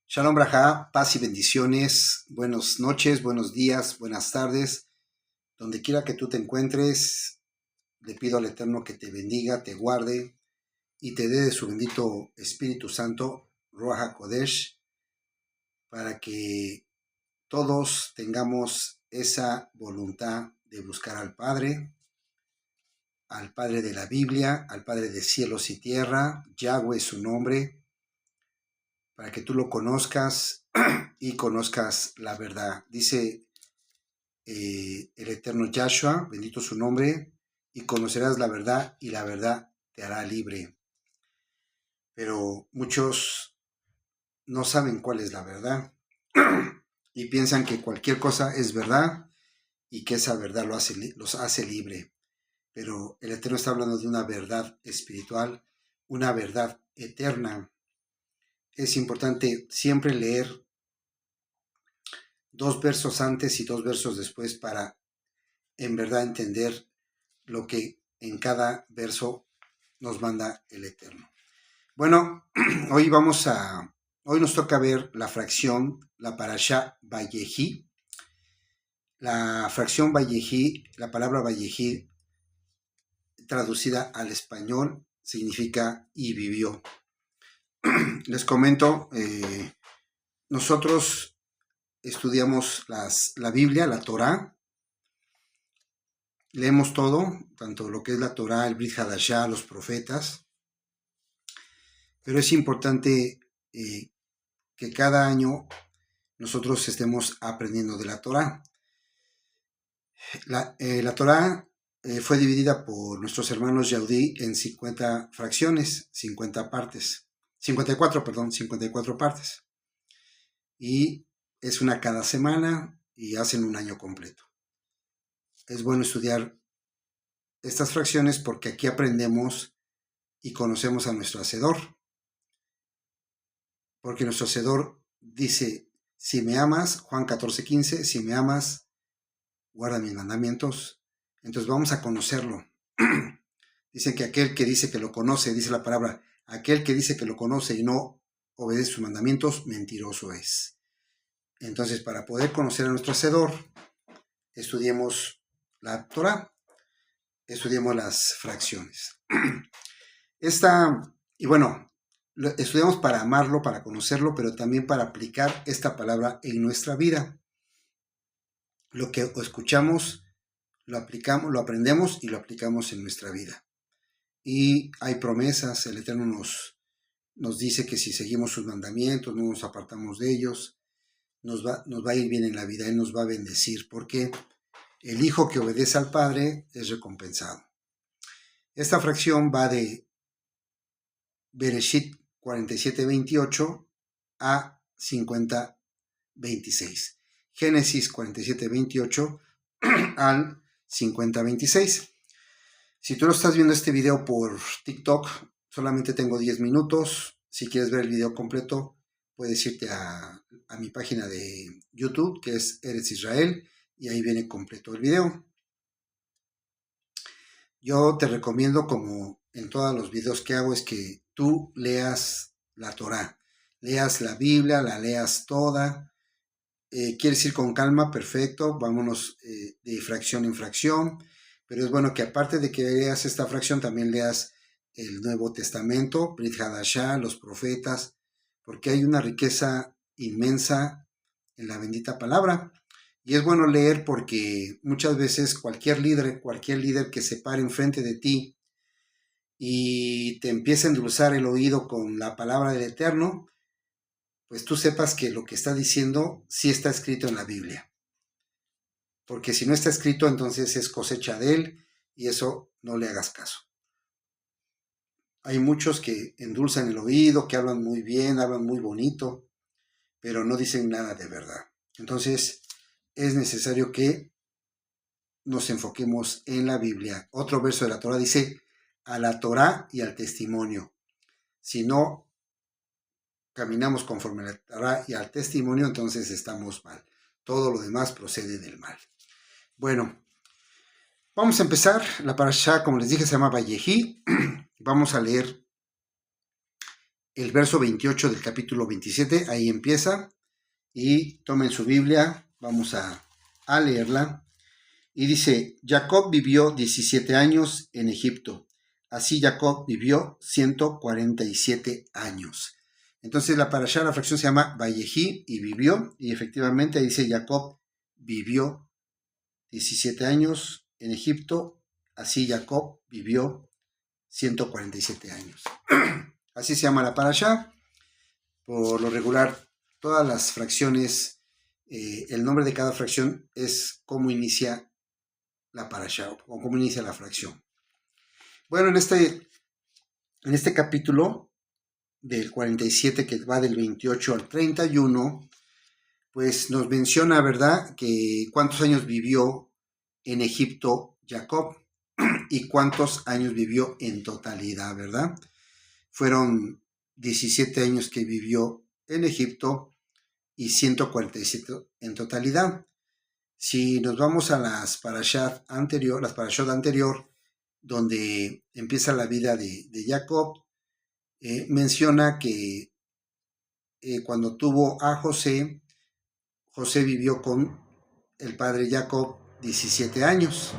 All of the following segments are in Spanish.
Shalom Braja, paz y bendiciones, buenas noches, buenos días, buenas tardes, donde quiera que tú te encuentres, le pido al Eterno que te bendiga, te guarde y te dé de su bendito Espíritu Santo, Ruach HaKodesh, para que todos tengamos esa voluntad de buscar al Padre de la Biblia, al Padre de cielos y tierra, Yahweh es su nombre, para que tú lo conozcas y conozcas la verdad. Dice el eterno Yahshua, bendito su nombre, y conocerás la verdad y la verdad te hará libre. Pero muchos no saben cuál es la verdad y piensan que cualquier cosa es verdad y que esa verdad los hace libre. Pero el Eterno está hablando de una verdad espiritual, una verdad eterna. Es importante siempre leer 2 versos antes y 2 versos después para en verdad entender lo que en cada verso nos manda el Eterno. Bueno, hoy nos toca ver la fracción, la parashá Vayehi. La fracción Vayehi, la palabra Vayehi, traducida al español, significa y vivió. Les comento, nosotros estudiamos la Biblia, la Torá, leemos todo, tanto lo que es la Torá, el Brit Hadashah, los profetas, pero es importante que cada año nosotros estemos aprendiendo de la Torá. La Torá fue dividida por nuestros hermanos Yaudí en 50 fracciones, 50 partes, 54 partes. Y es una cada semana y hacen un año completo. Es bueno estudiar estas fracciones porque aquí aprendemos y conocemos a nuestro Hacedor. Porque nuestro Hacedor dice, si me amas, Juan 14:15, si me amas, guarda mis mandamientos. Entonces vamos a conocerlo. Dice que aquel que dice que lo conoce, dice la palabra, aquel que dice que lo conoce y no obedece sus mandamientos, mentiroso es. Entonces, para poder conocer a nuestro Hacedor, estudiemos la Torah, estudiemos las fracciones. Y bueno, estudiamos para amarlo, para conocerlo, pero también para aplicar esta palabra en nuestra vida. Lo que escuchamos, lo aplicamos, lo aprendemos y lo aplicamos en nuestra vida. Y hay promesas, el Eterno nos dice que si seguimos sus mandamientos, no nos apartamos de ellos, nos va a ir bien en la vida, Él nos va a bendecir, porque el hijo que obedece al Padre es recompensado. Esta fracción va de Bereshit 47:28 a 50:26. Génesis 47:28 al 50:26. Si tú no estás viendo este video por TikTok, solamente tengo 10 minutos. Si quieres ver el video completo, puedes irte a mi página de YouTube, que es Eretz Israel, y ahí viene completo el video. Yo te recomiendo, como en todos los videos que hago, es que tú leas la Torá, leas la Biblia, la leas toda. ¿Quieres ir con calma? Perfecto, vámonos de fracción en fracción. Pero es bueno que aparte de que leas esta fracción, también leas el Nuevo Testamento, Brit Hadashah, los profetas, porque hay una riqueza inmensa en la bendita palabra. Y es bueno leer porque muchas veces cualquier líder que se pare enfrente de ti y te empiece a endulzar el oído con la palabra del Eterno, pues tú sepas que lo que está diciendo sí está escrito en la Biblia. Porque si no está escrito, entonces es cosecha de él y eso no le hagas caso. Hay muchos que endulzan el oído, que hablan muy bien, hablan muy bonito, pero no dicen nada de verdad. Entonces es necesario que nos enfoquemos en la Biblia. Otro verso de la Torah dice, a la Torah y al testimonio. Si no caminamos conforme a la Torah y al testimonio, entonces estamos mal. Todo lo demás procede del mal. Bueno, vamos a empezar. La parashá, como les dije, se llama Vayehi. Vamos a leer el verso 28 del capítulo 27, ahí empieza, y tomen su Biblia, vamos a leerla. Y dice, Jacob vivió 17 años en Egipto. Así Jacob vivió 147 años. Entonces la parashá, la fracción se llama Vayehi y vivió. Y efectivamente dice Jacob vivió 17 años en Egipto. Así Jacob vivió 147 años. Así se llama la parashá. Por lo regular, todas las fracciones, el nombre de cada fracción es cómo inicia la parashá o cómo inicia la fracción. Bueno, en este capítulo del 47 que va del 28 al 31, pues nos menciona, ¿verdad?, que cuántos años vivió en Egipto Jacob y cuántos años vivió en totalidad, ¿verdad? Fueron 17 años que vivió en Egipto y 147 en totalidad. Si nos vamos a las parashot anterior, donde empieza la vida de Jacob, menciona que cuando tuvo a José, José vivió con el padre Jacob 17 años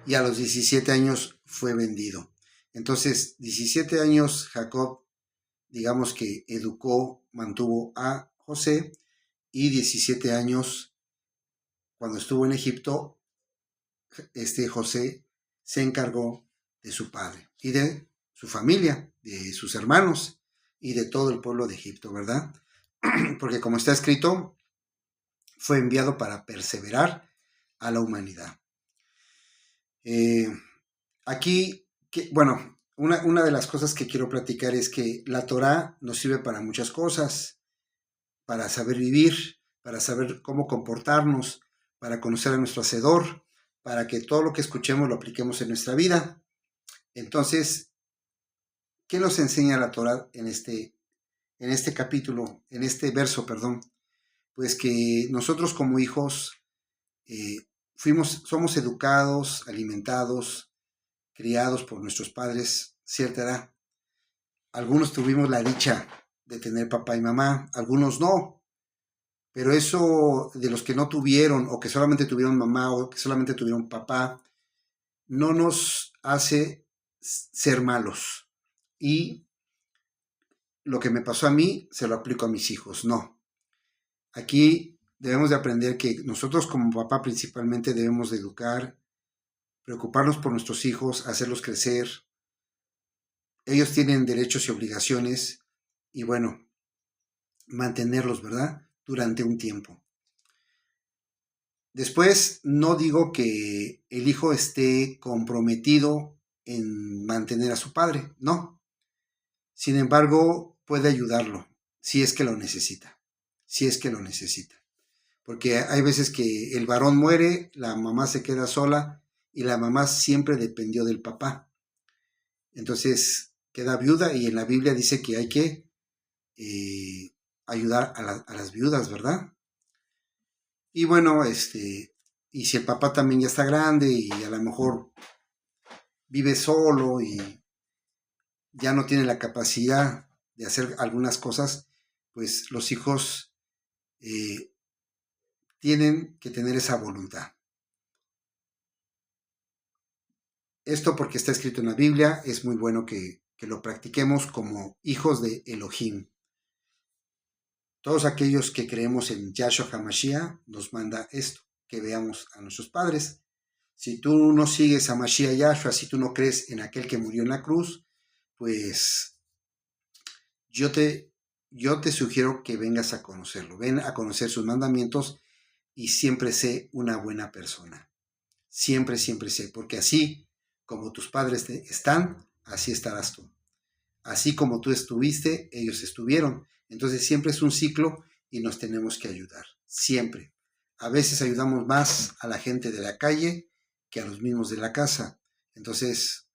y a los 17 años fue vendido. Entonces, 17 años Jacob, digamos que educó, mantuvo a José, y 17 años cuando estuvo en Egipto, José se encargó de su padre y de su familia, de sus hermanos y de todo el pueblo de Egipto, ¿verdad? Porque como está escrito, fue enviado para perseverar a la humanidad. Aquí, bueno, una de las cosas que quiero platicar es que la Torá nos sirve para muchas cosas, para saber vivir, para saber cómo comportarnos, para conocer a nuestro Hacedor, para que todo lo que escuchemos lo apliquemos en nuestra vida. Entonces, ¿qué nos enseña la Torá en este capítulo, en este verso, perdón? Pues que nosotros como hijos somos educados, alimentados, criados por nuestros padres cierta edad. Algunos tuvimos la dicha de tener papá y mamá, algunos no. Pero eso de los que no tuvieron, o que solamente tuvieron mamá, o que solamente tuvieron papá, no nos hace ser malos. Y lo que me pasó a mí, se lo aplico a mis hijos. No. Aquí debemos de aprender que nosotros como papá principalmente debemos de educar, preocuparnos por nuestros hijos, hacerlos crecer. Ellos tienen derechos y obligaciones y bueno, mantenerlos, ¿verdad?, durante un tiempo. Después, no digo que el hijo esté comprometido en mantener a su padre, no. Sin embargo, puede ayudarlo si es que lo necesita, Porque hay veces que el varón muere, la mamá se queda sola y la mamá siempre dependió del papá. Entonces queda viuda y en la Biblia dice que hay que ayudar a las viudas, ¿verdad? Y bueno, y si el papá también ya está grande y a lo mejor vive solo y ya no tiene la capacidad de hacer algunas cosas, pues los hijos tienen que tener esa voluntad. Esto porque está escrito en la Biblia, es muy bueno que lo practiquemos como hijos de Elohim. Todos aquellos que creemos en Yahshua HaMashiach nos manda esto, que veamos a nuestros padres. Si tú no sigues a Mashiach Yahshua, si tú no crees en aquel que murió en la cruz, pues yo te sugiero que vengas a conocerlo. Ven a conocer sus mandamientos y siempre sé una buena persona. Siempre, siempre sé, porque así como tus padres están, así estarás tú. Así como tú estuviste, ellos estuvieron. Entonces siempre es un ciclo y nos tenemos que ayudar. Siempre. A veces ayudamos más a la gente de la calle que a los mismos de la casa. Entonces,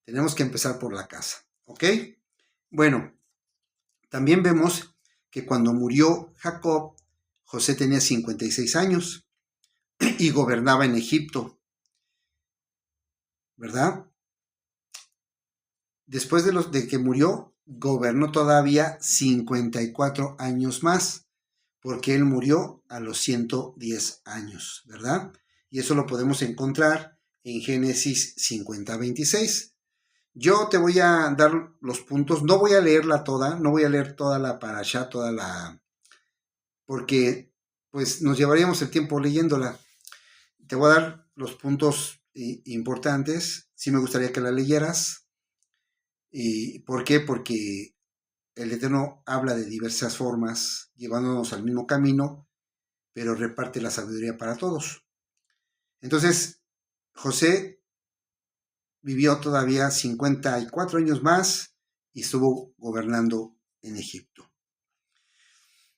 tenemos que empezar por la casa. ¿Ok? Bueno, también vemos que cuando murió Jacob, José tenía 56 años y gobernaba en Egipto. ¿Verdad? Después de que murió, gobernó todavía 54 años más, porque él murió a los 110 años, ¿verdad? Y eso lo podemos encontrar en Génesis 50:26. Yo te voy a dar los puntos, no voy a leerla toda, no voy a leer toda la parashá, porque pues nos llevaríamos el tiempo leyéndola. Te voy a dar los puntos importantes, sí me gustaría que la leyeras. ¿Y por qué? Porque el Eterno habla de diversas formas, llevándonos al mismo camino, pero reparte la sabiduría para todos. Entonces, José vivió todavía 54 años más y estuvo gobernando en Egipto.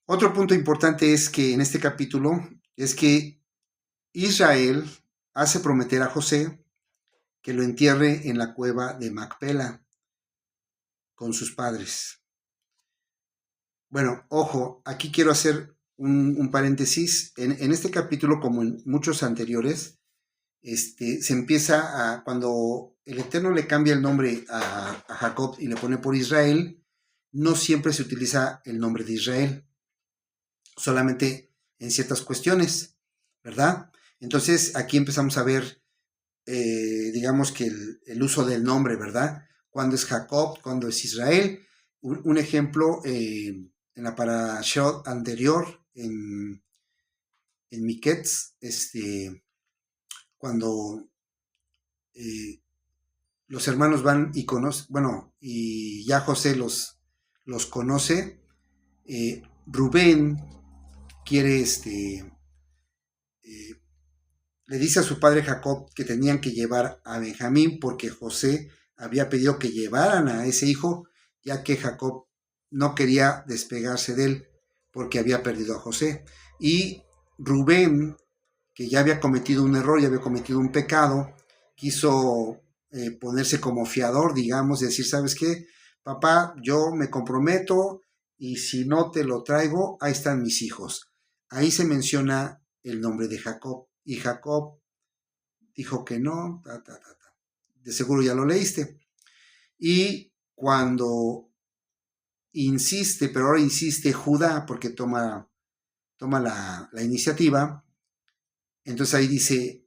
Otro punto importante es que en este capítulo es que Israel hace prometer a José que lo entierre en la cueva de Macpela con sus padres. Bueno, ojo, aquí quiero hacer un paréntesis. En este capítulo, como en muchos anteriores, se empieza cuando el Eterno le cambia el nombre a Jacob y le pone por Israel, no siempre se utiliza el nombre de Israel, solamente en ciertas cuestiones, ¿verdad? Entonces aquí empezamos a ver, digamos que el uso del nombre, ¿verdad? Cuando es Jacob, cuando es Israel. Un ejemplo, en la parashá anterior, en Miquetz, cuando los hermanos van y conocen, bueno, y ya José los conoce, Rubén quiere, le dice a su padre Jacob que tenían que llevar a Benjamín porque José había pedido que llevaran a ese hijo, ya que Jacob no quería despegarse de él porque había perdido a José. Y Rubén, que ya había cometido un error, ya había cometido un pecado, quiso ponerse como fiador, digamos, y decir, ¿sabes qué? Papá, yo me comprometo y si no te lo traigo, ahí están mis hijos. Ahí se menciona el nombre de Jacob y Jacob dijo que no, de seguro ya lo leíste. Y cuando insiste, pero ahora insiste Judá porque toma la iniciativa, entonces ahí dice,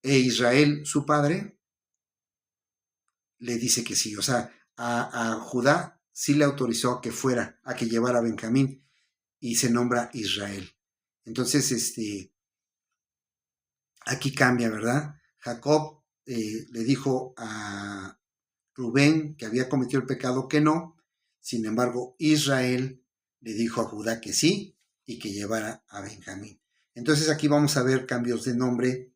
Israel, su padre, le dice que sí. O sea, a Judá sí le autorizó a que fuera, a que llevara a Benjamín y se nombra Israel. Entonces, aquí cambia, ¿verdad? Jacob le dijo a Rubén que había cometido el pecado que no. Sin embargo, Israel le dijo a Judá que sí y que llevara a Benjamín. Entonces aquí vamos a ver cambios de nombre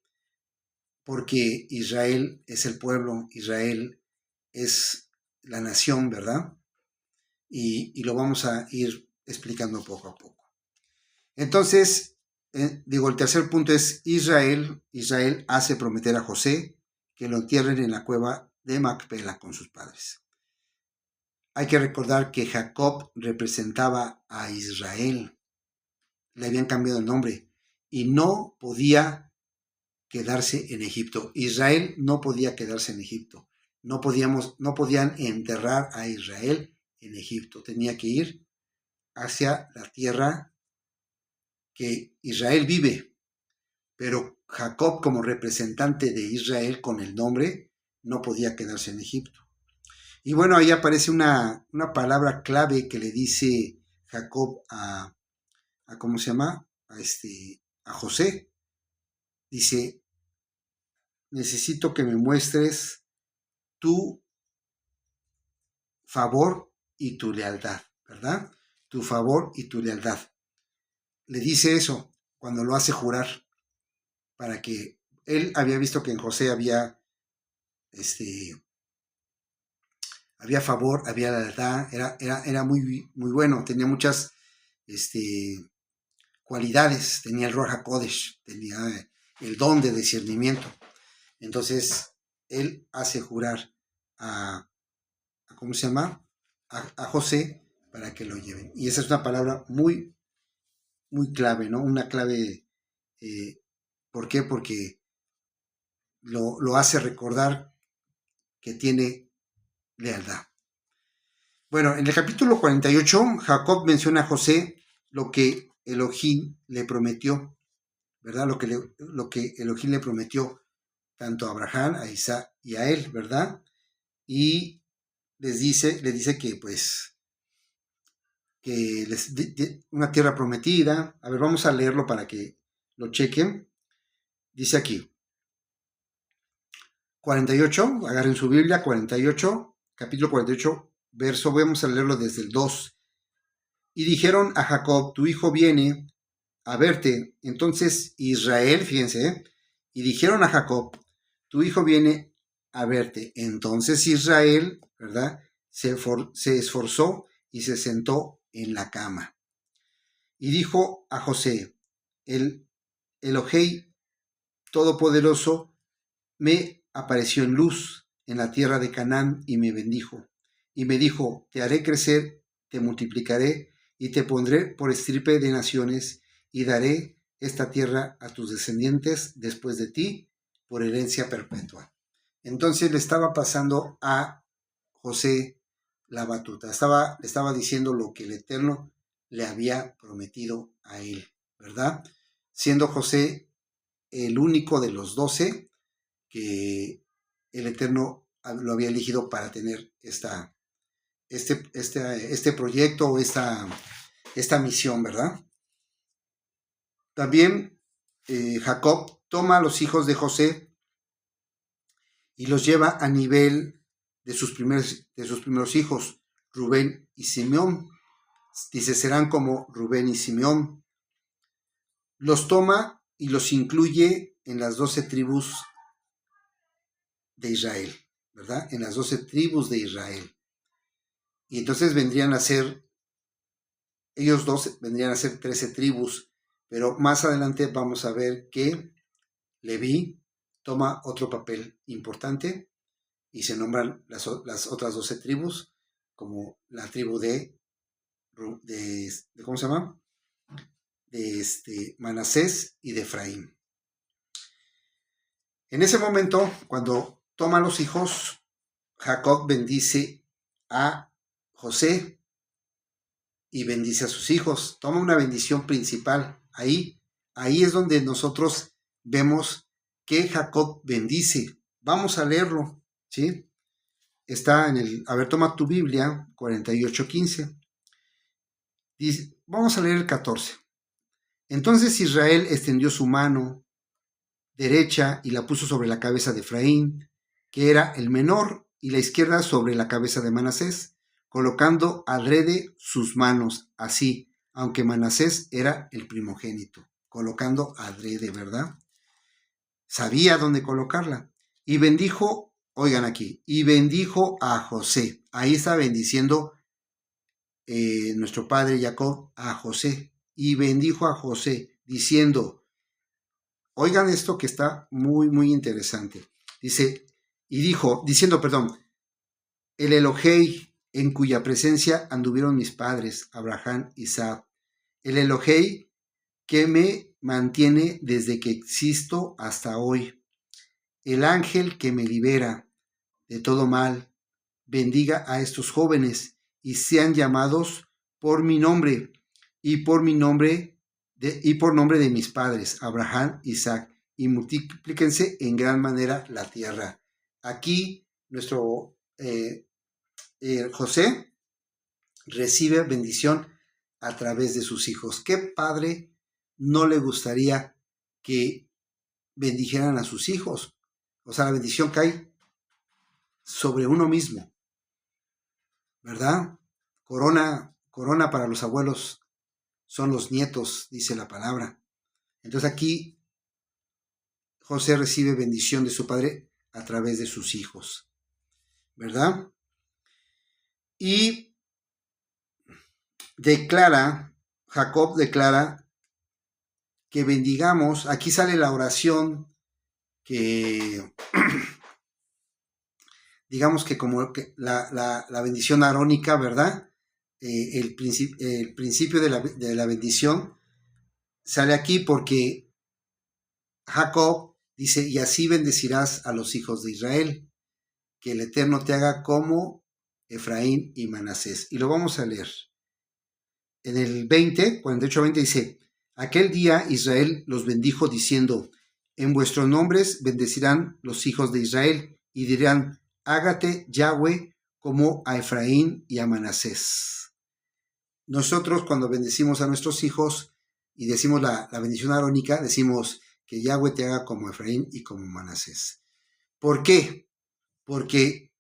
porque Israel es el pueblo, Israel es la nación, ¿verdad? Y lo vamos a ir explicando poco a poco. Entonces, el tercer punto es Israel hace prometer a José que lo entierren en la cueva de Macpela con sus padres. Hay que recordar que Jacob representaba a Israel, le habían cambiado el nombre y no podía quedarse en Egipto. Israel no podía quedarse en Egipto. No podían enterrar a Israel en Egipto. Tenía que ir hacia la tierra que Israel vive. Pero Jacob, como representante de Israel con el nombre, no podía quedarse en Egipto. Y bueno, ahí aparece una palabra clave que le dice Jacob a ¿cómo se llama? A José. Dice, necesito que me muestres tu favor y tu lealtad, ¿verdad? Tu favor y tu lealtad. Le dice eso cuando lo hace jurar, para que él había visto que en José había favor, había lealtad, era muy, muy bueno, tenía muchas cualidades, tenía el Ruach HaKodesh, tenía el don de discernimiento. Entonces, él hace jurar a ¿cómo se llama? A José para que lo lleven. Y esa es una palabra muy, muy clave, ¿no? Una clave, ¿por qué? Porque lo hace recordar que tiene lealtad. Bueno, en el capítulo 48, Jacob menciona a José lo que Elohim le prometió, ¿verdad? Lo que Elohim le prometió tanto a Abraham, a Isaac y a él, ¿verdad? Y le dice que pues que una tierra prometida. A ver, vamos a leerlo para que lo chequen. Dice aquí, 48, agarren su Biblia, 48, capítulo 48, verso, vamos a leerlo desde el 2. Y dijeron a Jacob, tu hijo viene a verte. Entonces Israel, fíjense, y dijeron a Jacob, tu hijo viene a verte. Entonces Israel, ¿verdad? Se esforzó y se sentó en la cama. Y dijo a José, el Elohei Todopoderoso me apareció en luz en la tierra de Canaán y me bendijo. Y me dijo, te haré crecer, te multiplicaré y te pondré por estirpe de naciones y daré esta tierra a tus descendientes después de ti por herencia perpetua. Entonces le estaba pasando a José la batuta, le estaba diciendo lo que el Eterno le había prometido a él, ¿verdad? Siendo José el único de los 12 que el Eterno lo había elegido para tener este proyecto o esta misión, ¿verdad? También Jacob toma a los hijos de José y los lleva a nivel de sus primeros hijos, Rubén y Simeón. Dice, serán como Rubén y Simeón. Los toma y los incluye en las 12 tribus de Israel, ¿verdad? En las 12 tribus de Israel. Y entonces vendrían a ser, ellos dos vendrían a ser 13 tribus, pero más adelante vamos a ver que Leví toma otro papel importante y se nombran las otras 12 tribus como la tribu de ¿cómo se llama? De Manasés y de Efraín. En ese momento, cuando toma los hijos, Jacob bendice a José y bendice a sus hijos. Toma una bendición principal. Ahí es donde nosotros vemos que Jacob bendice. Vamos a leerlo, ¿sí? Está en el, a ver, toma tu Biblia, 48:15. Vamos a leer el 14. Entonces Israel extendió su mano derecha y la puso sobre la cabeza de Efraín, que era el menor, y la izquierda sobre la cabeza de Manasés, colocando adrede sus manos así, aunque Manasés era el primogénito, colocando adrede, ¿verdad? Sabía dónde colocarla. Y bendijo, oigan aquí, y bendijo a José. Ahí está bendiciendo nuestro padre Jacob a José. Y bendijo a José, diciendo, oigan esto que está muy, muy interesante. Dice, y dijo, diciendo, perdón, el Elohei en cuya presencia anduvieron mis padres, Abraham y Isaac. El Elohei que me mantiene desde que existo hasta hoy. El ángel que me libera de todo mal, bendiga a estos jóvenes y sean llamados por mi nombre y por nombre de mis padres, Abraham, Isaac, y multiplíquense en gran manera la tierra. Aquí nuestro José recibe bendición a través de sus hijos. ¿Qué padre no le gustaría que bendijeran a sus hijos? O sea, la bendición cae sobre uno mismo, ¿verdad? Corona para los abuelos son los nietos, dice la palabra. Entonces aquí José recibe bendición de su padre a través de sus hijos, ¿verdad? Y Jacob declara que bendigamos, aquí sale la oración que digamos que como que la bendición arónica, ¿verdad? El principio de la bendición sale aquí porque Jacob dice, y así bendecirás a los hijos de Israel, que el Eterno te haga como Efraín y Manasés. Y lo vamos a leer. En el 20, 48-20 dice, aquel día Israel los bendijo diciendo, en vuestros nombres bendecirán los hijos de Israel y dirán, hágate Yahweh como a Efraín y a Manasés. Nosotros cuando bendecimos a nuestros hijos y decimos la bendición arónica, decimos que Yahweh te haga como Efraín y como Manasés. ¿Por qué? Porque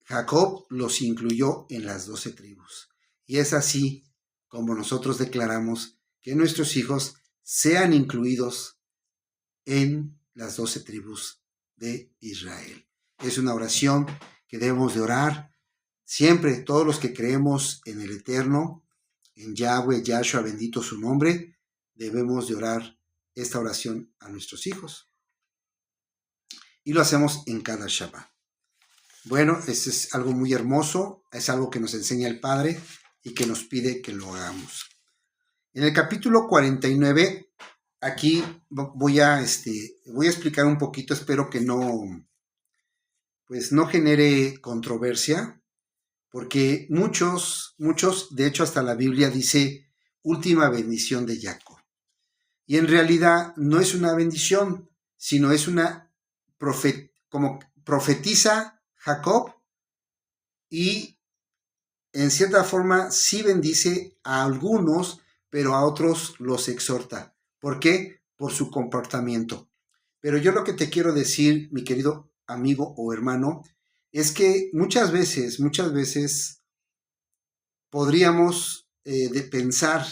Jacob los incluyó en las 12 tribus. Y es así como nosotros declaramos que nuestros hijos sean incluidos en las 12 tribus de Israel. Es una oración que debemos de orar siempre, todos los que creemos en el Eterno, en Yahweh, Yahshua, bendito su nombre, debemos de orar esta oración a nuestros hijos. Y lo hacemos en cada Shabbat. Bueno, este es algo muy hermoso, es algo que nos enseña el Padre y que nos pide que lo hagamos. En el capítulo 49, aquí voy a explicar un poquito, espero que no genere controversia, porque muchos, de hecho hasta la Biblia dice última bendición de Jacob. Y en realidad no es una bendición, sino es una como profetiza Jacob y en cierta forma sí bendice a algunos, pero a otros los exhorta. ¿Por qué? Por su comportamiento. Pero yo lo que te quiero decir, mi querido amigo o hermano, es que muchas veces podríamos de pensar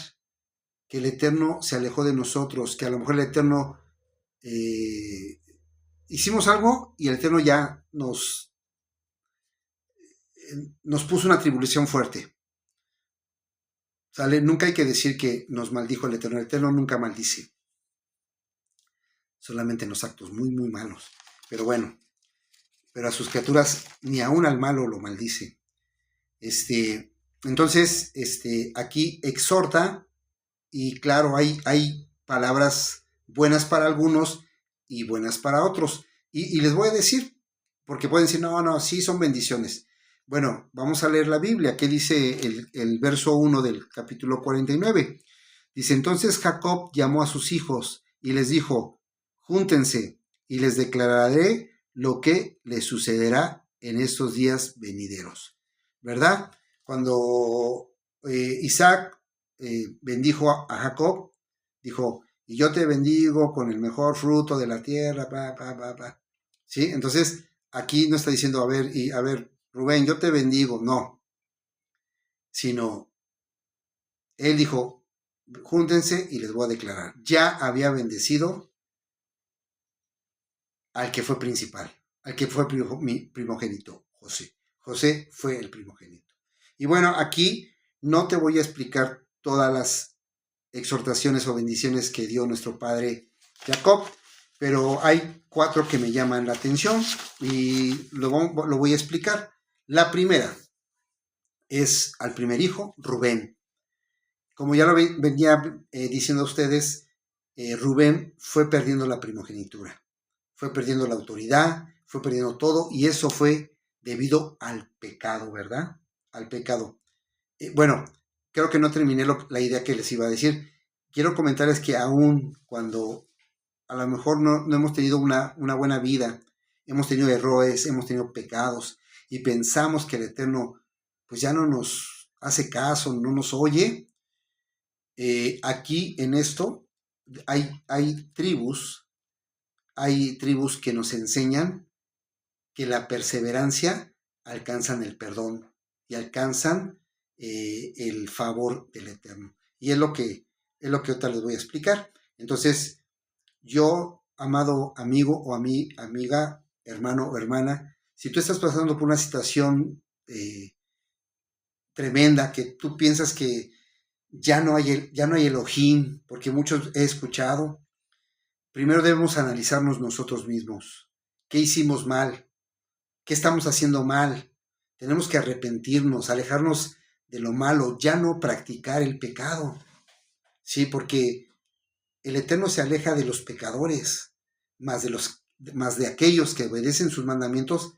que el Eterno se alejó de nosotros, que a lo mejor el Eterno hicimos algo y el Eterno ya nos puso una tribulación fuerte. ¿Sale? Nunca hay que decir que nos maldijo el Eterno nunca maldice. Solamente en los actos muy, muy malos. Pero bueno, pero a sus criaturas ni aún al malo lo maldice. Entonces, aquí exhorta y claro, hay palabras buenas para algunos y buenas para otros. Y les voy a decir, porque pueden decir, no, sí son bendiciones. Bueno, vamos a leer la Biblia. ¿Qué dice el verso 1 del capítulo 49? Dice, entonces Jacob llamó a sus hijos y les dijo, júntense y les declararé lo que les sucederá en estos días venideros. ¿Verdad? Cuando Isaac bendijo a Jacob, dijo, y yo te bendigo con el mejor fruto de la tierra, ¿sí? Entonces, aquí no está diciendo, a ver, Rubén, yo te bendigo, no, sino, él dijo, júntense y les voy a declarar, ya había bendecido al que fue principal, al que fue mi primogénito, José. José fue el primogénito. Y bueno, aquí no te voy a explicar todas las exhortaciones o bendiciones que dio nuestro padre Jacob, pero hay 4 que me llaman la atención y lo voy a explicar. La primera es al primer hijo, Rubén. Como ya lo venía diciendo a ustedes, Rubén fue perdiendo la primogenitura, fue perdiendo la autoridad, fue perdiendo todo y eso fue debido al pecado, ¿verdad? Al pecado. Bueno, creo que no terminé la idea que les iba a decir. Quiero comentarles que aún cuando a lo mejor no hemos tenido una buena vida, hemos tenido errores, hemos tenido pecados y pensamos que el Eterno pues ya no nos hace caso, no nos oye, aquí en esto hay tribus que nos enseñan que la perseverancia alcanzan el perdón y alcanzan el favor del Eterno. Y es lo que ahorita les voy a explicar. Entonces, yo, amado amigo o amiga, hermano o hermana, si tú estás pasando por una situación tremenda, que tú piensas que ya no hay Elohim, porque muchos he escuchado, primero debemos analizarnos nosotros mismos. ¿Qué hicimos mal? ¿Qué estamos haciendo mal? Tenemos que arrepentirnos, alejarnos de lo malo, ya no practicar el pecado. Sí, porque el Eterno se aleja de los pecadores, más de aquellos que obedecen sus mandamientos,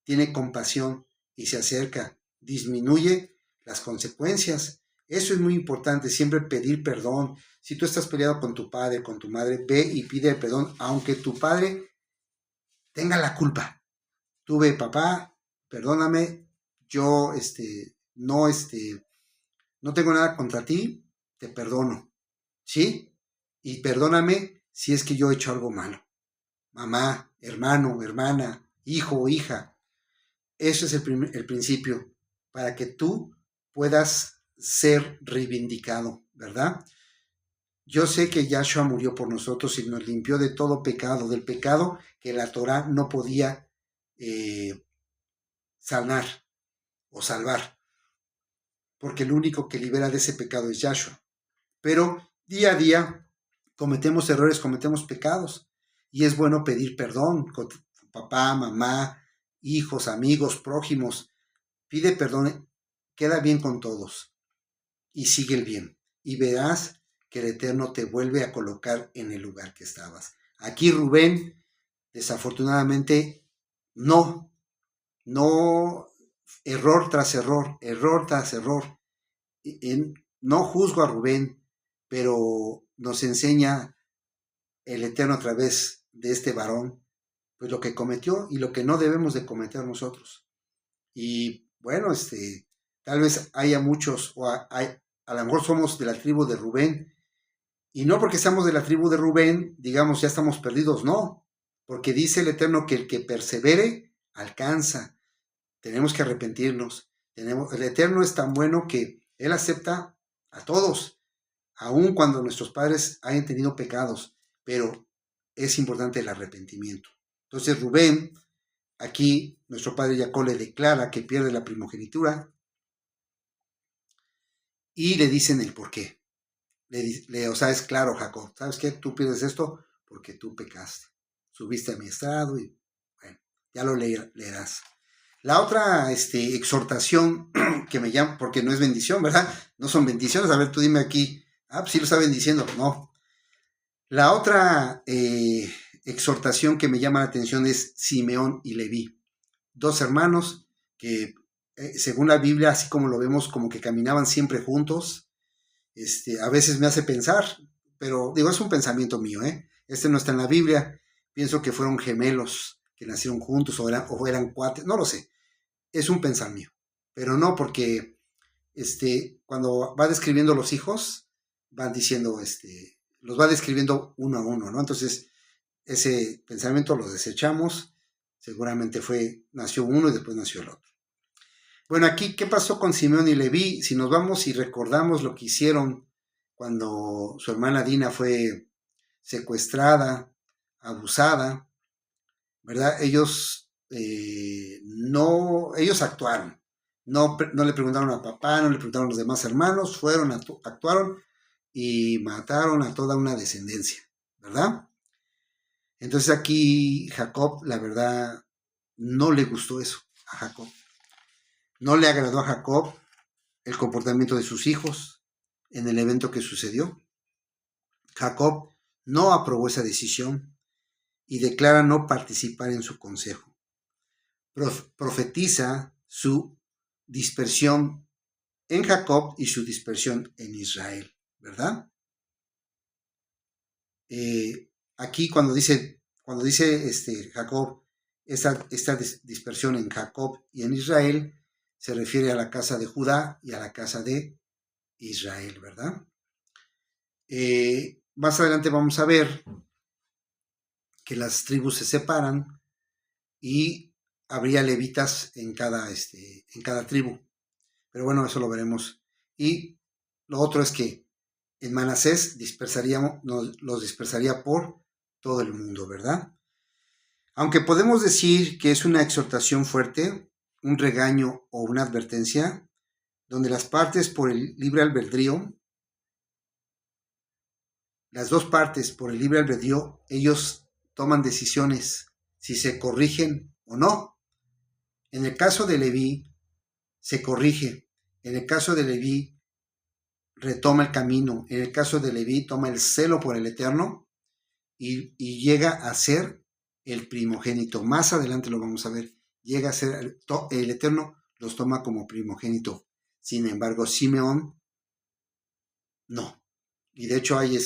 tiene compasión y se acerca disminuye las consecuencias. Eso es muy importante, siempre pedir perdón. Si tú estás peleado con tu padre, con tu madre, ve y pide perdón, aunque tu padre tenga la culpa. Tú ve, papá, perdóname, yo no, no tengo nada contra ti, te perdono, ¿sí? Y perdóname si es que yo he hecho algo malo. Mamá, hermano, hermana, hijo o hija. Eso es el principio, para que tú puedas ser reivindicado, ¿verdad? Yo sé que Yahshua murió por nosotros y nos limpió de todo pecado, del pecado que la Torah no podía sanar o salvar, porque el único que libera de ese pecado es Yahshua. Pero día a día cometemos errores, cometemos pecados, y es bueno pedir perdón con papá, mamá, hijos, amigos, prójimos. Pide perdón, queda bien con todos y sigue el bien. Y verás que el Eterno te vuelve a colocar en el lugar que estabas. Aquí Rubén, desafortunadamente, no, error tras error, error tras error. No juzgo a Rubén, pero nos enseña el Eterno a través de este varón, pues lo que cometió y lo que no debemos de cometer nosotros. Y bueno, tal vez haya muchos, a lo mejor somos de la tribu de Rubén, y no porque seamos de la tribu de Rubén, digamos, ya estamos perdidos, no, porque dice el Eterno que el que persevere, alcanza. Tenemos que arrepentirnos. El Eterno es tan bueno que Él acepta a todos, aun cuando nuestros padres hayan tenido pecados, pero es importante el arrepentimiento. Entonces Rubén, aquí nuestro padre Jacob le declara que pierde la primogenitura y le dicen el por qué. O sea, es claro, Jacob, ¿sabes qué? Tú pierdes esto porque tú pecaste. Subiste a mi estrado y bueno, ya lo leerás. La otra exhortación que me llama, porque no es bendición, ¿verdad? No son bendiciones. A ver, tú dime aquí. Pues sí lo está bendiciendo. No. La otra exhortación que me llama la atención es Simeón y Leví. Dos hermanos que, según la Biblia, así como lo vemos, como que caminaban siempre juntos. A veces me hace pensar, pero digo, es un pensamiento mío, no está en la Biblia. Pienso que fueron gemelos que nacieron juntos o eran cuates, no lo sé. Es un pensar mío, pero no porque cuando va describiendo los hijos, van diciendo, los va describiendo uno a uno, ¿no? Entonces, ese pensamiento lo desechamos, seguramente nació uno y después nació el otro. Bueno, aquí, ¿qué pasó con Simeón y Leví? Si nos vamos y recordamos lo que hicieron cuando su hermana Dina fue secuestrada, abusada, ¿verdad? Ellos actuaron. No le preguntaron a papá, no le preguntaron a los demás hermanos, actuaron y mataron a toda una descendencia, ¿verdad? Entonces aquí Jacob, la verdad, no le gustó eso a Jacob. No le agradó a Jacob el comportamiento de sus hijos en el evento que sucedió. Jacob no aprobó esa decisión y declara no participar en su consejo. Profetiza su dispersión en Jacob y su dispersión en Israel, ¿verdad? Aquí cuando dice Jacob, esta dispersión en Jacob y en Israel, se refiere a la casa de Judá y a la casa de Israel, ¿verdad? Más adelante vamos a ver que las tribus se separan y habría levitas en cada tribu. Pero bueno, eso lo veremos. Y lo otro es que en Manasés los dispersaría por todo el mundo, ¿verdad? Aunque podemos decir que es una exhortación fuerte, un regaño o una advertencia, donde las partes por el libre albedrío, las dos partes por el libre albedrío, ellos toman decisiones si se corrigen o no. En el caso de Leví, se corrige. En el caso de Leví, retoma el camino. En el caso de Leví, toma el celo por el Eterno y llega a ser el primogénito. Más adelante lo vamos a ver. Llega a ser el Eterno, los toma como primogénito. Sin embargo, Simeón no. Y de hecho hay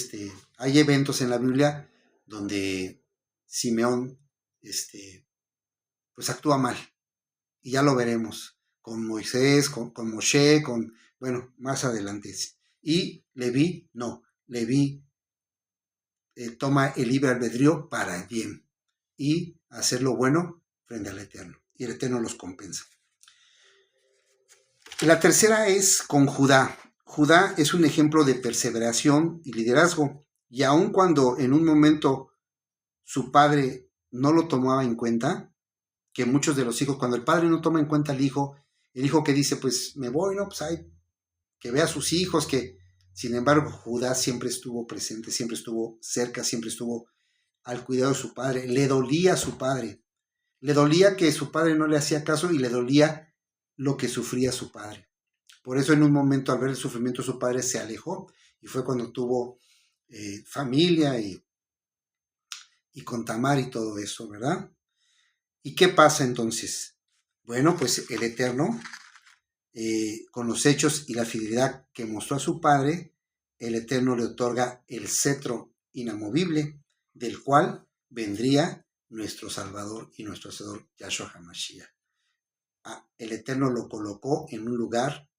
eventos en la Biblia donde Simeón pues actúa mal. Y ya lo veremos con Moisés, con Moshe, bueno, más adelante. Y Leví, no. Leví toma el libre albedrío para el bien y hacer lo bueno frente al Eterno. Y el Eterno los compensa. La tercera es con Judá. Judá es un ejemplo de perseveración y liderazgo. Y aun cuando en un momento su padre no lo tomaba en cuenta, que muchos de los hijos, cuando el padre no toma en cuenta al hijo, el hijo que dice, pues me voy, ¿no? Pues hay que vea a sus hijos, que sin embargo Judá siempre estuvo presente, siempre estuvo cerca, siempre estuvo al cuidado de su padre. Le dolía a su padre. Le dolía que su padre no le hacía caso y le dolía lo que sufría su padre. Por eso en un momento al ver el sufrimiento de su padre se alejó y fue cuando tuvo familia y con Tamar y todo eso, ¿verdad? ¿Y qué pasa entonces? Bueno, pues el Eterno, con los hechos y la fidelidad que mostró a su padre, el Eterno le otorga el cetro inamovible, del cual vendría nuestro Salvador y nuestro Hacedor, Yahshua HaMashiach. El Eterno lo colocó en un lugar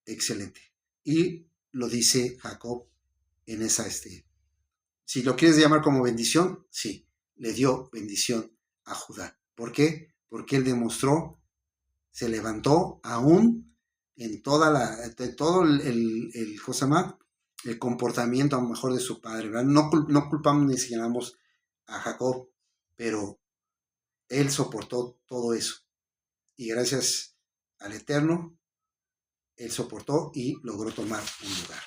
excelente. Y lo dice Jacob en esa si lo quieres llamar como bendición, sí, le dio bendición a Judá. ¿Por qué? Porque él demostró, se levantó aún en todo el comportamiento a lo mejor de su padre, ¿verdad? No culpamos ni señalamos a Jacob, pero él soportó todo eso. Y gracias al Eterno, él soportó y logró tomar un lugar.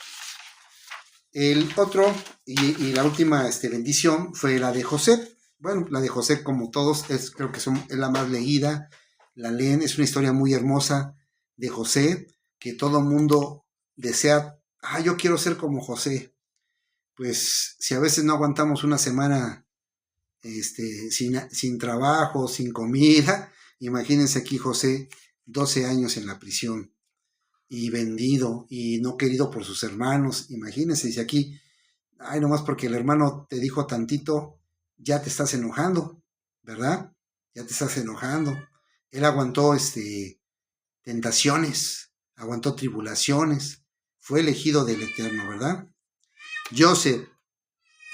El otro y la última bendición fue la de José. Bueno, la de José, como todos, creo que es la más leída, la leen, es una historia muy hermosa de José, que todo mundo desea, yo quiero ser como José. Pues si a veces no aguantamos una semana sin trabajo, sin comida, imagínense aquí José, 12 años en la prisión y vendido y no querido por sus hermanos. Imagínense, si aquí, nomás porque el hermano te dijo tantito, ya te estás enojando, ¿verdad? Ya te estás enojando. Él aguantó tentaciones, aguantó tribulaciones, fue elegido del Eterno, ¿verdad? Joseph,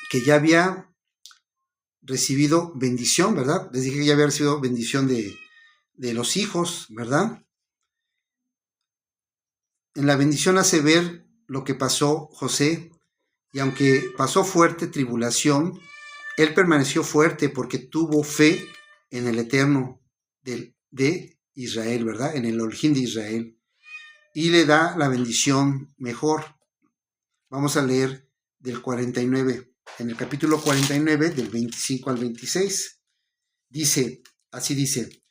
que ya había recibido bendición, ¿verdad? Les dije que ya había recibido bendición de los hijos, ¿verdad? En la bendición hace ver lo que pasó José, y aunque pasó fuerte tribulación, él permaneció fuerte porque tuvo fe en el Eterno de Israel, ¿verdad? En el Elohim de Israel. Y le da la bendición mejor. Vamos a leer del 49, en el capítulo 49, del 25 al 26. Así dice,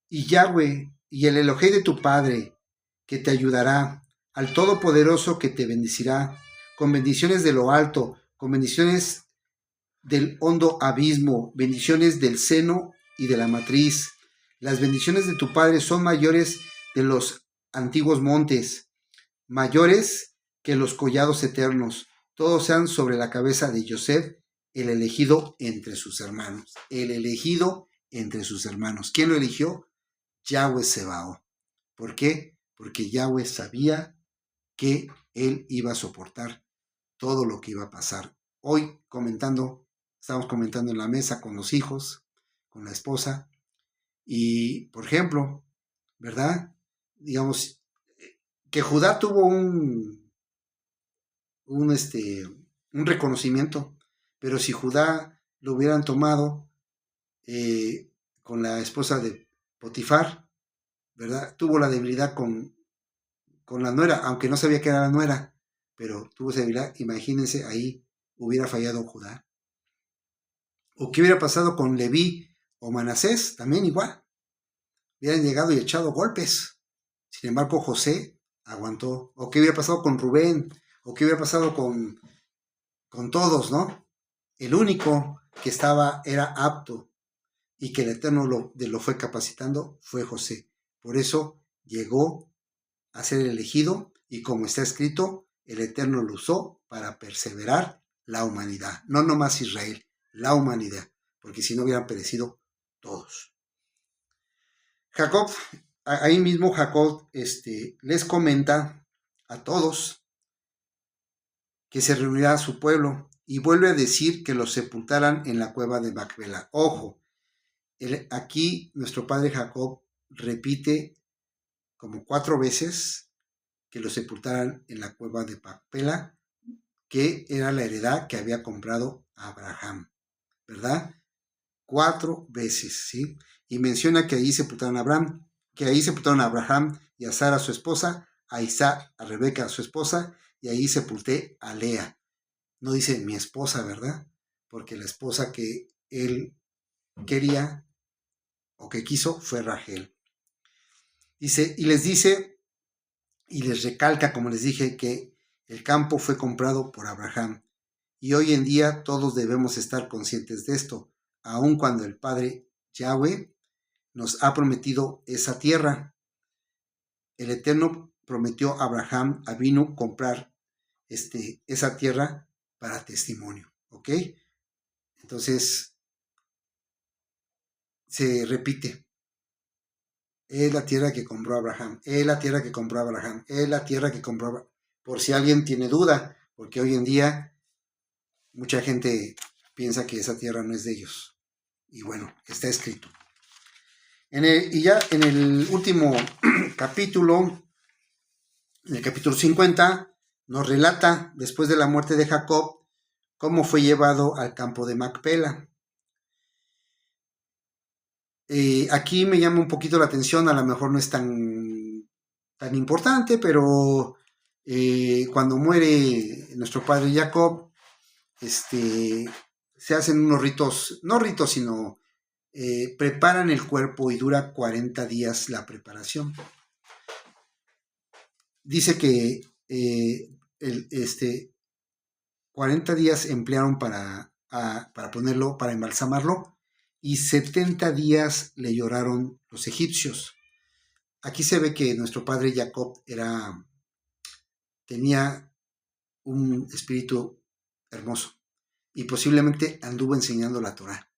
y Yahweh y el Elohim de tu Padre, que te ayudará, al Todopoderoso que te bendecirá, con bendiciones de lo alto, con bendiciones del hondo abismo, bendiciones del seno y de la matriz. Las bendiciones de tu Padre son mayores de los antiguos montes, mayores que los collados eternos. Todos sean sobre la cabeza de Yosef, el elegido entre sus hermanos. El elegido entre sus hermanos. ¿Quién lo eligió? Yahweh Sebaot. ¿Por qué? Porque Yahweh sabía que él iba a soportar todo lo que iba a pasar. Hoy estamos comentando en la mesa con los hijos, con la esposa, y por ejemplo, ¿verdad? Digamos que Judá tuvo un reconocimiento, pero si Judá lo hubieran tomado con la esposa de Potifar, ¿verdad? Tuvo la debilidad con la nuera, aunque no sabía que era la nuera, pero tuvo esa debilidad. Imagínense, ahí hubiera fallado Judá. ¿O qué hubiera pasado con Leví o Manasés? También igual. Hubieran llegado y echado golpes. Sin embargo, José aguantó. ¿O qué hubiera pasado con Rubén? ¿O qué hubiera pasado con todos, no? El único que era apto y que el Eterno lo fue capacitando fue José. Por eso llegó a ser elegido y como está escrito, el Eterno lo usó para perseverar la humanidad. No nomás Israel, la humanidad, porque si no hubieran perecido todos. Jacob, ahí mismo Jacob les comenta a todos que se reunirá a su pueblo y vuelve a decir que los sepultaran en la cueva de Macpela. Ojo, aquí nuestro padre Jacob repite como 4 veces que los sepultaran en la cueva de Macpela, que era la heredad que había comprado Abraham, ¿verdad? 4 veces, ¿sí? Y menciona que ahí sepultaron a Abraham, que ahí sepultaron a Abraham y a Sara su esposa, a Isaac, a Rebeca su esposa, y ahí sepulté a Lea. No dice mi esposa, ¿verdad? Porque la esposa que él quería o que quiso fue Rachel. Dice, y les recalca, como les dije, que el campo fue comprado por Abraham. Y hoy en día todos debemos estar conscientes de esto, aun cuando el Padre Yahweh nos ha prometido esa tierra. El Eterno prometió a Abraham Avinu comprar esa tierra para testimonio, ¿ok? Entonces, se repite, es la tierra que compró Abraham, es la tierra que compró Abraham, es la tierra que compró Abraham. Por si alguien tiene duda, porque hoy en día mucha gente piensa que esa tierra no es de ellos. Y bueno, está escrito. Y ya en el último capítulo, en el capítulo 50, nos relata, después de la muerte de Jacob, cómo fue llevado al campo de Macpela. Aquí me llama un poquito la atención, a lo mejor no es tan importante, pero cuando muere nuestro padre Jacob, se hacen unos ritos, no ritos, sino preparan el cuerpo y dura 40 días la preparación. Dice que 40 días emplearon para ponerlo, para embalsamarlo, y 70 días le lloraron los egipcios. Aquí se ve que nuestro padre Jacob tenía un espíritu hermoso y posiblemente anduvo enseñando la Torá.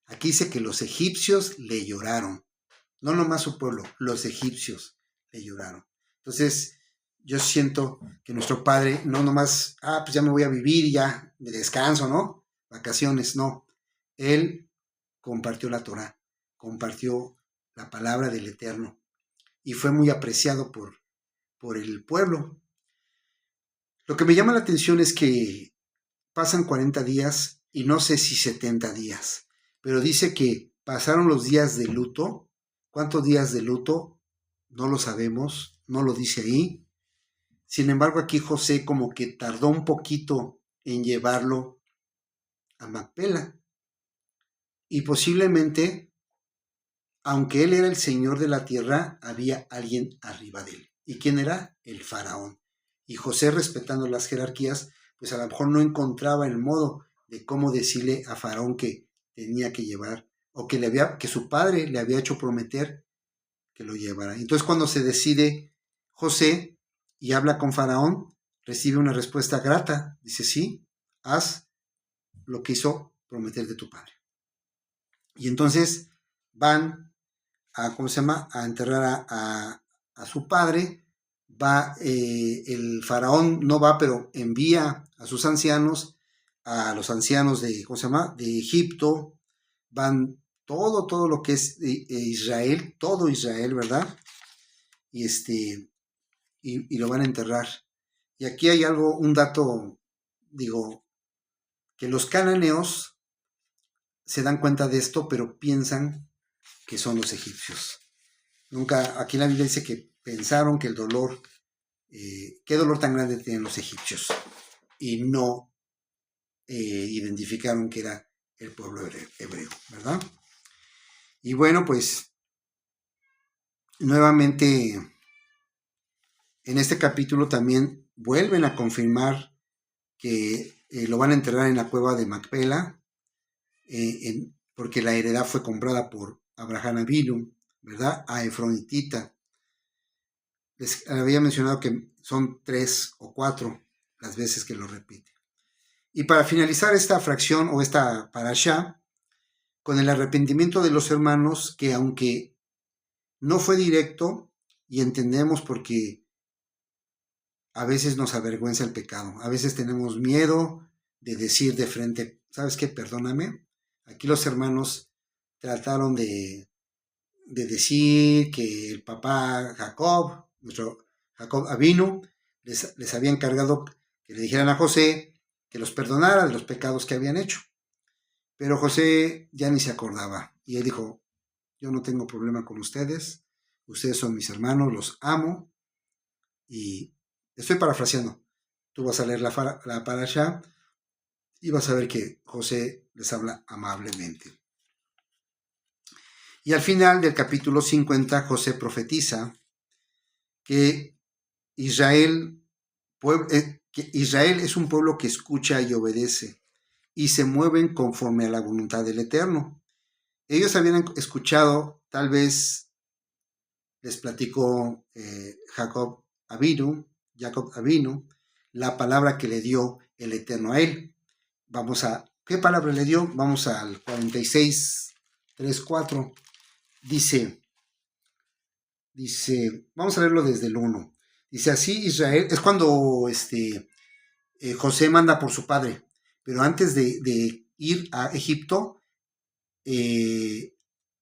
Aquí dice que los egipcios le lloraron, no nomás su pueblo, los egipcios le lloraron. Entonces, yo siento que nuestro padre no nomás, pues ya me voy a vivir y ya me descanso, ¿no? Vacaciones, no. Él compartió la Torá, compartió la palabra del Eterno y fue muy apreciado por el pueblo. Lo que me llama la atención es que pasan 40 días y no sé si 70 días, pero dice que pasaron los días de luto. ¿Cuántos días de luto? No lo sabemos, no lo dice ahí. Sin embargo, aquí José como que tardó un poquito en llevarlo a Macpela. Y posiblemente, aunque él era el señor de la tierra, había alguien arriba de él. ¿Y quién era? El faraón. Y José, respetando las jerarquías, pues a lo mejor no encontraba el modo de cómo decirle a faraón que tenía que llevar, o que su padre le había hecho prometer que lo llevara. Entonces, cuando se decide José y habla con faraón, recibe una respuesta grata. Dice, sí, haz lo que hizo prometer de tu padre. Y entonces van a, ¿cómo se llama?, a enterrar a su padre. Va, el faraón no va, pero envía a sus ancianos, a los ancianos de, ¿cómo se llama?, de Egipto. Van todo lo que es Israel, todo Israel, ¿verdad? Y lo van a enterrar. Y aquí hay un dato, digo, que los cananeos se dan cuenta de esto, pero piensan que son los egipcios. Nunca, aquí la Biblia dice que pensaron que el dolor, qué dolor tan grande tienen los egipcios, y no identificaron que era el pueblo hebreo, ¿verdad? Y bueno, pues nuevamente en este capítulo también vuelven a confirmar que lo van a enterrar en la cueva de Macpela, porque la heredad fue comprada por Abraham Avinu. ¿verdad? A Efronitita. Les había mencionado que son 3 o 4 las veces que lo repite. Y para finalizar esta fracción o esta parashá, con el arrepentimiento de los hermanos, que aunque no fue directo, y entendemos porque a veces nos avergüenza el pecado, a veces tenemos miedo de decir de frente, ¿sabes qué? Perdóname. Aquí los hermanos trataron de decir que el papá Jacob, nuestro Jacob Avinu, les había encargado que le dijeran a José que los perdonara de los pecados que habían hecho. Pero José ya ni se acordaba. Y él dijo, yo no tengo problema con ustedes, ustedes son mis hermanos, los amo. Y estoy parafraseando. Tú vas a leer la parashá y vas a ver que José les habla amablemente. Y al final del capítulo 50, José profetiza que Israel es un pueblo que escucha y obedece y se mueven conforme a la voluntad del Eterno. Ellos habían escuchado, tal vez les platicó Jacob Avinu, la palabra que le dio el Eterno a él. ¿Qué palabra le dio? Vamos al 46, 3, 4. Dice, vamos a leerlo desde el 1. Dice, así Israel, es cuando José manda por su padre, pero antes de ir a Egipto,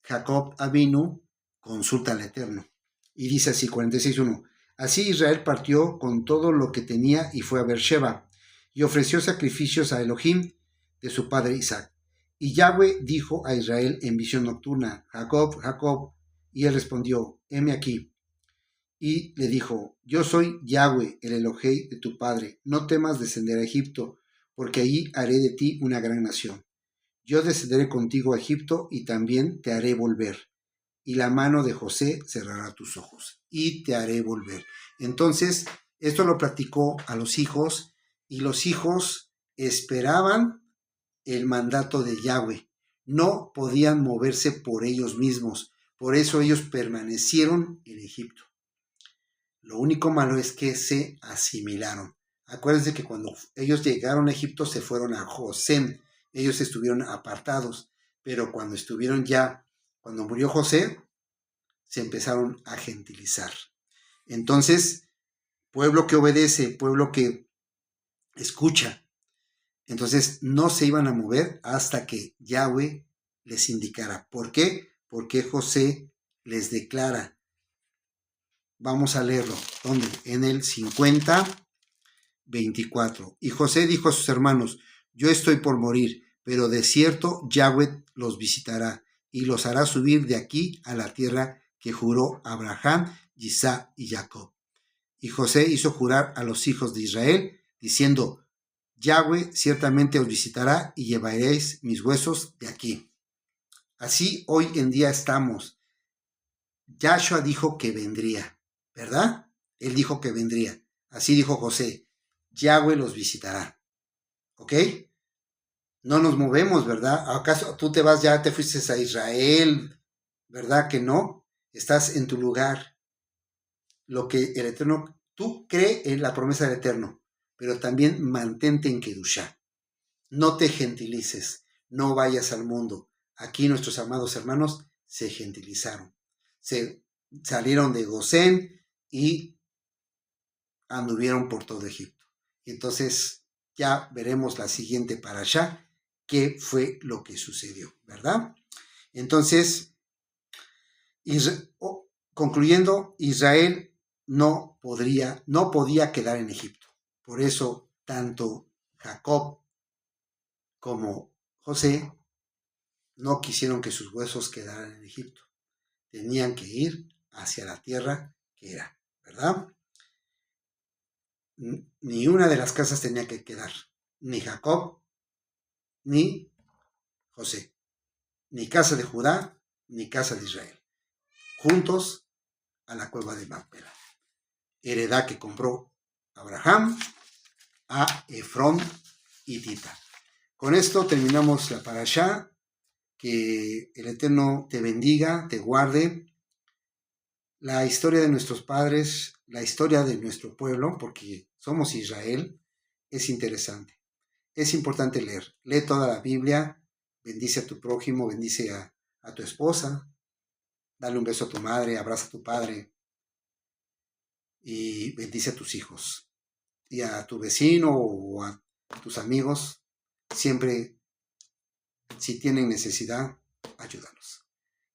Jacob Avinu consulta al Eterno. Y dice así, 46.1. Así Israel partió con todo lo que tenía y fue a Beersheba, y ofreció sacrificios a Elohim de su padre Isaac. Y Yahweh dijo a Israel en visión nocturna, Jacob, Jacob, y él respondió, heme aquí. Y le dijo, yo soy Yahweh, el Elohei de tu padre, no temas descender a Egipto, porque allí haré de ti una gran nación. Yo descenderé contigo a Egipto y también te haré volver. Y la mano de José cerrará tus ojos y te haré volver. Entonces, esto lo platicó a los hijos y los hijos esperaban el mandato de Yahweh. No podían moverse por ellos mismos. Por eso ellos permanecieron en Egipto. Lo único malo es que se asimilaron. Acuérdense que cuando ellos llegaron a Egipto se fueron a José. Ellos estuvieron apartados. Pero cuando murió José, se empezaron a gentilizar. Entonces, pueblo que obedece, pueblo que escucha. Entonces, no se iban a mover hasta que Yahweh les indicara. ¿Por qué? Porque José les declara. Vamos a leerlo. ¿Dónde? En el 50:24. Y José dijo a sus hermanos, yo estoy por morir, pero de cierto Yahweh los visitará y los hará subir de aquí a la tierra que juró Abraham, Isaac y Jacob. Y José hizo jurar a los hijos de Israel, diciendo, Yahweh ciertamente os visitará y llevaréis mis huesos de aquí. Así hoy en día estamos. Yahshua dijo que vendría, ¿verdad? Él dijo que vendría. Así dijo José, Yahweh los visitará. ¿Ok? No nos movemos, ¿verdad? ¿Acaso tú te fuiste a Israel? ¿Verdad que no? Estás en tu lugar. Lo que el Eterno, tú cree en la promesa del Eterno, pero también mantente en Kedushá. No te gentilices, no vayas al mundo. Aquí nuestros amados hermanos se gentilizaron. Se salieron de Gosén y anduvieron por todo Egipto. Y entonces ya veremos la siguiente parashá, qué fue lo que sucedió, ¿verdad? Entonces, concluyendo, Israel no podía quedar en Egipto. Por eso, tanto Jacob como José no quisieron que sus huesos quedaran en Egipto. Tenían que ir hacia la tierra que era, ¿verdad? Ni una de las casas tenía que quedar, ni Jacob, ni José, ni casa de Judá, ni casa de Israel, juntos a la cueva de Macpela. Heredad que compró Abraham a Efrón y Tita. Con esto terminamos la parashá. Que el Eterno te bendiga, te guarde la historia de nuestros padres, la historia de nuestro pueblo, porque somos Israel, es interesante. Es importante leer. Lee toda la Biblia, bendice a tu prójimo, bendice a tu esposa, dale un beso a tu madre, abraza a tu padre y bendice a tus hijos. Y a tu vecino o a tus amigos, siempre, si tienen necesidad, ayúdalos.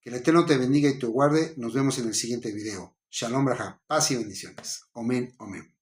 Que el Eterno te bendiga y te guarde. Nos vemos en el siguiente video. Shalom Braja, paz y bendiciones. Amén, amén.